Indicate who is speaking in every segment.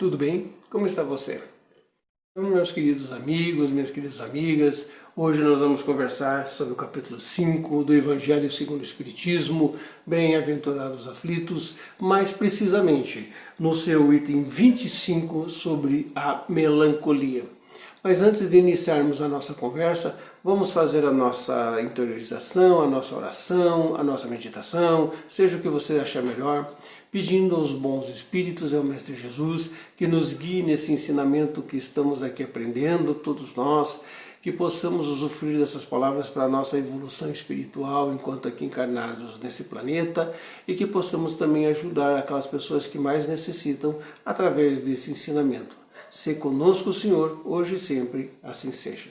Speaker 1: tudo bem? Como está você? Então, meus queridos amigos, minhas queridas amigas, hoje nós vamos conversar sobre o capítulo 5 do Evangelho segundo o Espiritismo, Bem-aventurados aflitos, mais precisamente no seu item 25 sobre a melancolia. Mas antes de iniciarmos a nossa conversa, vamos fazer a nossa interiorização, a nossa oração, a nossa meditação, seja o que você achar melhor, pedindo aos bons espíritos e ao Mestre Jesus que nos guie nesse ensinamento que estamos aqui aprendendo, todos nós, que possamos usufruir dessas palavras para a nossa evolução espiritual enquanto aqui encarnados nesse planeta e que possamos também ajudar aquelas pessoas que mais necessitam através desse ensinamento. Se conosco, Senhor, hoje e sempre, assim seja.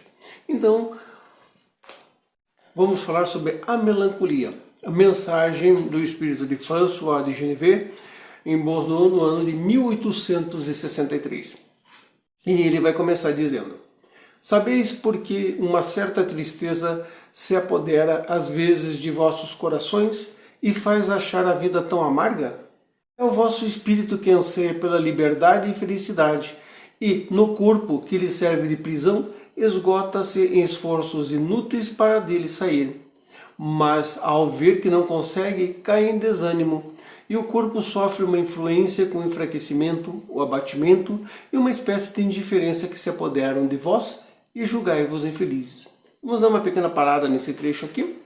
Speaker 1: Então, vamos falar sobre a melancolia. A mensagem do espírito de François de Geneve, em Bordeaux, no ano de 1863. E ele vai começar dizendo: sabeis por que uma certa tristeza se apodera às vezes de vossos corações e faz achar a vida tão amarga? É o vosso espírito que anseia pela liberdade e felicidade, e, no corpo que lhe serve de prisão, esgota-se em esforços inúteis para dele sair. Mas, ao ver que não consegue, cai em desânimo, e o corpo sofre uma influência com o enfraquecimento, o abatimento e uma espécie de indiferença que se apoderam de vós e julgai-vos infelizes. Vamos dar uma pequena parada nesse trecho aqui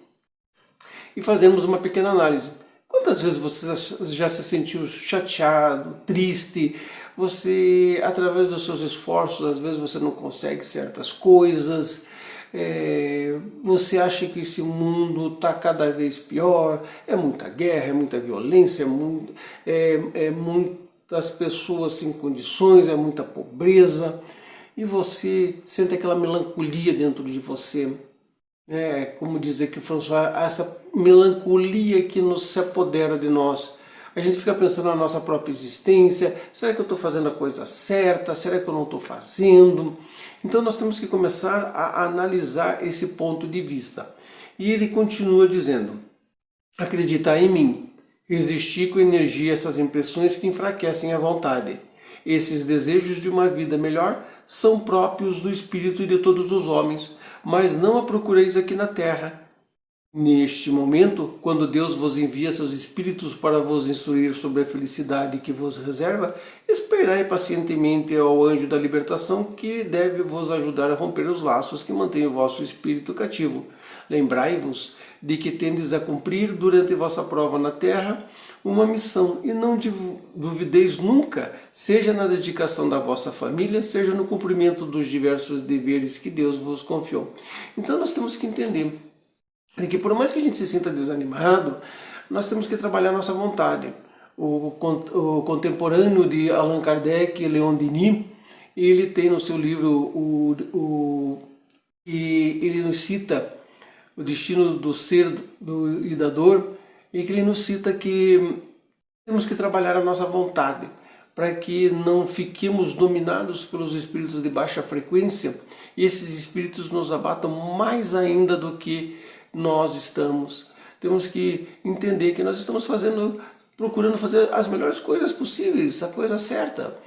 Speaker 1: e fazermos uma pequena análise. Quantas vezes você já se sentiu chateado, triste? Você, através dos seus esforços, às vezes você não consegue certas coisas, você acha que esse mundo está cada vez pior, é muita guerra, é muita violência, muitas pessoas sem condições, é muita pobreza, e você sente aquela melancolia dentro de você. Como diz aqui o François, essa melancolia que se apodera de nós. A gente fica pensando na nossa própria existência, será que eu estou fazendo a coisa certa, será que eu não estou fazendo? Então nós temos que começar a analisar esse ponto de vista. E ele continua dizendo: acreditar em mim, resistir com energia essas impressões que enfraquecem a vontade. Esses desejos de uma vida melhor são próprios do espírito e de todos os homens, mas não a procureis aqui na terra. Neste momento, quando Deus vos envia seus espíritos para vos instruir sobre a felicidade que vos reserva, esperai pacientemente ao anjo da libertação que deve vos ajudar a romper os laços que mantêm o vosso espírito cativo. Lembrai-vos de que tendes a cumprir durante vossa prova na terra uma missão e não duvideis nunca, seja na dedicação da vossa família, seja no cumprimento dos diversos deveres que Deus vos confiou. Então nós temos que entender que por mais que a gente se sinta desanimado, nós temos que trabalhar nossa vontade. O contemporâneo de Allan Kardec, Leon Denis, ele tem no seu livro, ele nos cita o destino do ser e da dor, e que ele nos cita que temos que trabalhar a nossa vontade, para que não fiquemos dominados pelos espíritos de baixa frequência, e esses espíritos nos abatam mais ainda do que nós estamos. Temos que entender que nós estamos procurando fazer as melhores coisas possíveis, a coisa certa,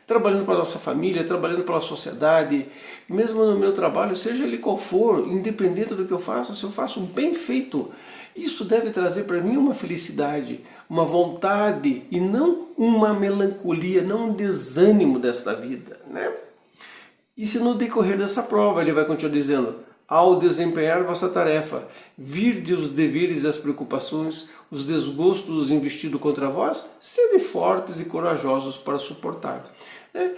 Speaker 1: trabalhando para a nossa família, trabalhando pela sociedade, mesmo no meu trabalho, seja ele qual for, independente do que eu faça, se eu faço bem feito, isso deve trazer para mim uma felicidade, uma vontade e não uma melancolia, não um desânimo desta vida, né? E se no decorrer dessa prova ele vai continuar dizendo: ao desempenhar vossa tarefa, virde os deveres e as preocupações, os desgostos investidos contra vós, sede fortes e corajosos para suportar.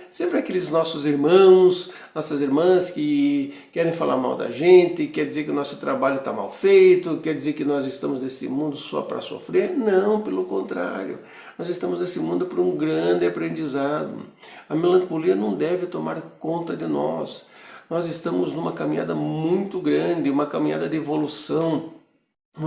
Speaker 1: Sempre aqueles nossos irmãos, nossas irmãs que querem falar mal da gente, quer dizer que o nosso trabalho está mal feito, quer dizer que nós estamos nesse mundo só para sofrer. Não, pelo contrário, nós estamos nesse mundo por um grande aprendizado. A melancolia não deve tomar conta de nós. Nós estamos numa caminhada muito grande, uma caminhada de evolução.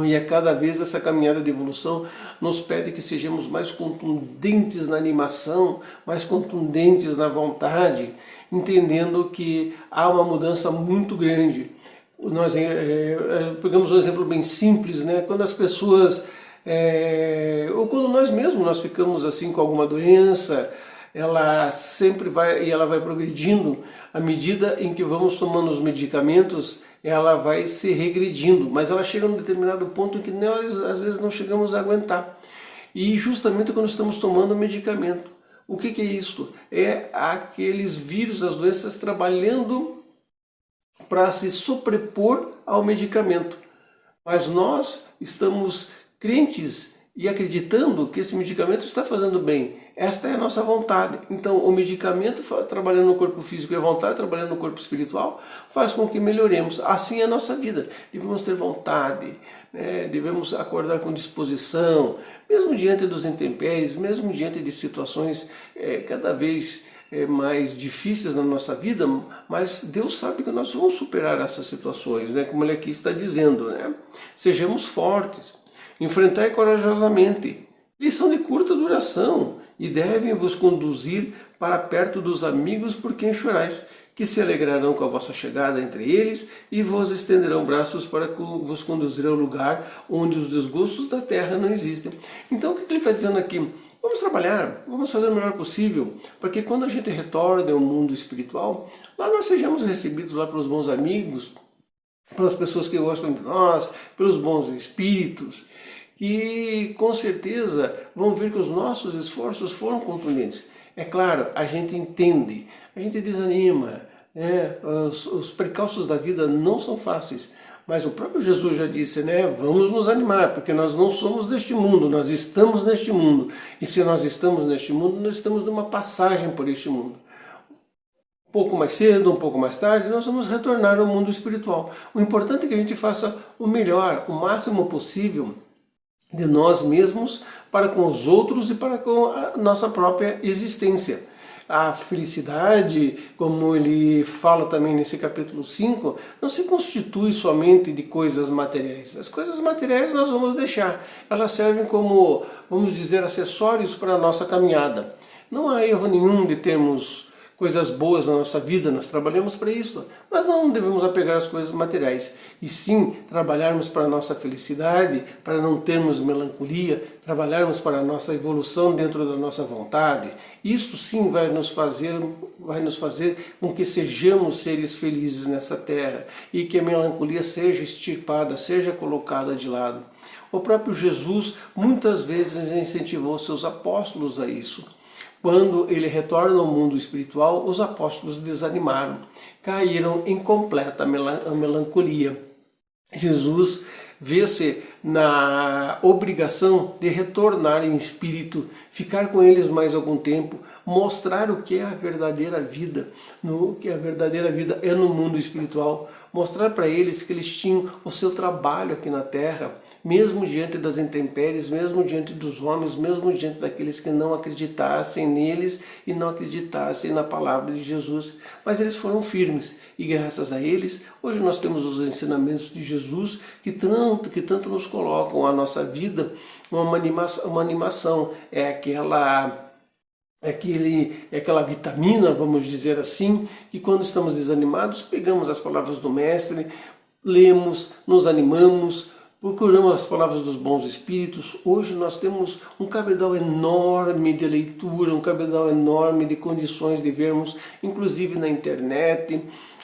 Speaker 1: E a cada vez essa caminhada de evolução nos pede que sejamos mais contundentes na animação, mais contundentes na vontade, entendendo que há uma mudança muito grande. Nós pegamos um exemplo bem simples, né? Quando as pessoas, ou quando nós mesmos ficamos assim com alguma doença, ela sempre vai, e ela vai progredindo à medida em que vamos tomando os medicamentos, ela vai se regredindo, mas ela chega num determinado ponto em que nós às vezes não chegamos a aguentar. E justamente quando estamos tomando o medicamento. O que é isso? É aqueles vírus, as doenças trabalhando para se sobrepor ao medicamento. Mas nós estamos crentes e acreditando que esse medicamento está fazendo bem. Esta é a nossa vontade. Então, o medicamento trabalhando no corpo físico e a vontade trabalhando no corpo espiritual faz com que melhoremos. Assim é a nossa vida. Devemos ter vontade, né? Devemos acordar com disposição, mesmo diante dos intempéries, mesmo diante de situações cada vez mais difíceis na nossa vida, mas Deus sabe que nós vamos superar essas situações, né? Como Ele aqui está dizendo, né? Sejamos fortes, enfrentai corajosamente, eles são de curta duração e devem vos conduzir para perto dos amigos por quem chorais, que se alegrarão com a vossa chegada entre eles e vos estenderão braços para vos conduzir ao lugar onde os desgostos da terra não existem. Então o que ele está dizendo aqui? Vamos trabalhar, vamos fazer o melhor possível, para que quando a gente retorne ao mundo espiritual, lá nós sejamos recebidos lá pelos bons amigos, pelas pessoas que gostam de nós, pelos bons espíritos, que com certeza vão ver que os nossos esforços foram contundentes. É claro, a gente entende, a gente desanima, né? Os percalços da vida não são fáceis, mas o próprio Jesus já disse, né? Vamos nos animar, porque nós não somos deste mundo, nós estamos neste mundo. E se nós estamos neste mundo, nós estamos numa passagem por este mundo. Um pouco mais cedo, um pouco mais tarde, nós vamos retornar ao mundo espiritual. O importante é que a gente faça o melhor, o máximo possível de nós mesmos para com os outros e para com a nossa própria existência. A felicidade, como ele fala também nesse capítulo 5, não se constitui somente de coisas materiais. As coisas materiais nós vamos deixar, elas servem como, vamos dizer, acessórios para a nossa caminhada. Não há erro nenhum de termos coisas boas na nossa vida, nós trabalhamos para isso, mas não devemos apegar às coisas materiais, e sim trabalharmos para a nossa felicidade, para não termos melancolia, trabalharmos para a nossa evolução dentro da nossa vontade. Isto sim vai nos fazer com que sejamos seres felizes nessa terra, e que a melancolia seja extirpada, seja colocada de lado. O próprio Jesus muitas vezes incentivou seus apóstolos a isso. Quando ele retorna ao mundo espiritual, os apóstolos desanimaram, caíram em completa melancolia. Jesus vê-se na obrigação de retornar em espírito, ficar com eles mais algum tempo, mostrar o que é a verdadeira vida, o que a verdadeira vida é no mundo espiritual, mostrar para eles que eles tinham o seu trabalho aqui na terra, mesmo diante das intempéries, mesmo diante dos homens, mesmo diante daqueles que não acreditassem neles e não acreditassem na palavra de Jesus. Mas eles foram firmes e graças a eles, hoje nós temos os ensinamentos de Jesus que tanto nos colocam a nossa vida uma animação. É aquela vitamina, vamos dizer assim, que quando estamos desanimados, pegamos as palavras do Mestre, lemos, nos animamos, procuramos as palavras dos bons espíritos. Hoje nós temos um cabedal enorme de leitura, um cabedal enorme de condições de vermos, inclusive na internet,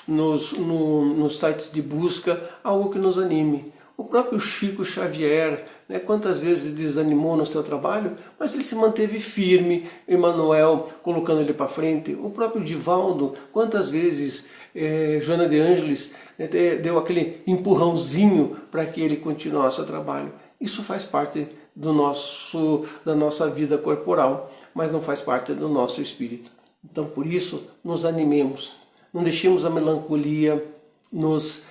Speaker 1: nos sites de busca, algo que nos anime. O próprio Chico Xavier, né, quantas vezes desanimou no seu trabalho, mas ele se manteve firme, Emmanuel colocando ele para frente. O próprio Divaldo, quantas vezes Joana de Ângeles deu aquele empurrãozinho para que ele continuasse o trabalho. Isso faz parte da nossa vida corporal, mas não faz parte do nosso espírito. Então, por isso, nos animemos, não deixemos a melancolia nos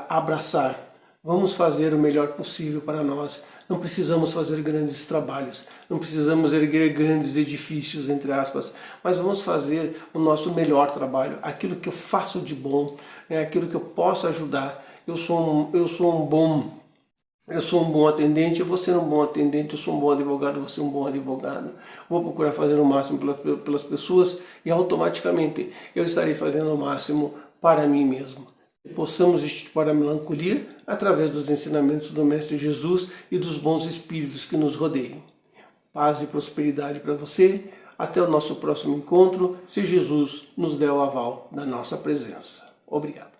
Speaker 1: abraçar. Vamos fazer o melhor possível para nós. Não precisamos fazer grandes trabalhos, não precisamos erguer grandes edifícios, entre aspas, mas vamos fazer o nosso melhor trabalho, aquilo que eu faço de bom, aquilo que eu posso ajudar. Eu sou um bom atendente, eu vou ser um bom atendente, eu sou um bom advogado, você é um bom advogado. Vou procurar fazer o máximo pelas pessoas e automaticamente eu estarei fazendo o máximo para mim mesmo. Possamos extirpar a melancolia através dos ensinamentos do Mestre Jesus e dos bons espíritos que nos rodeiam. Paz e prosperidade para você. Até o nosso próximo encontro, se Jesus nos der o aval da nossa presença. Obrigado.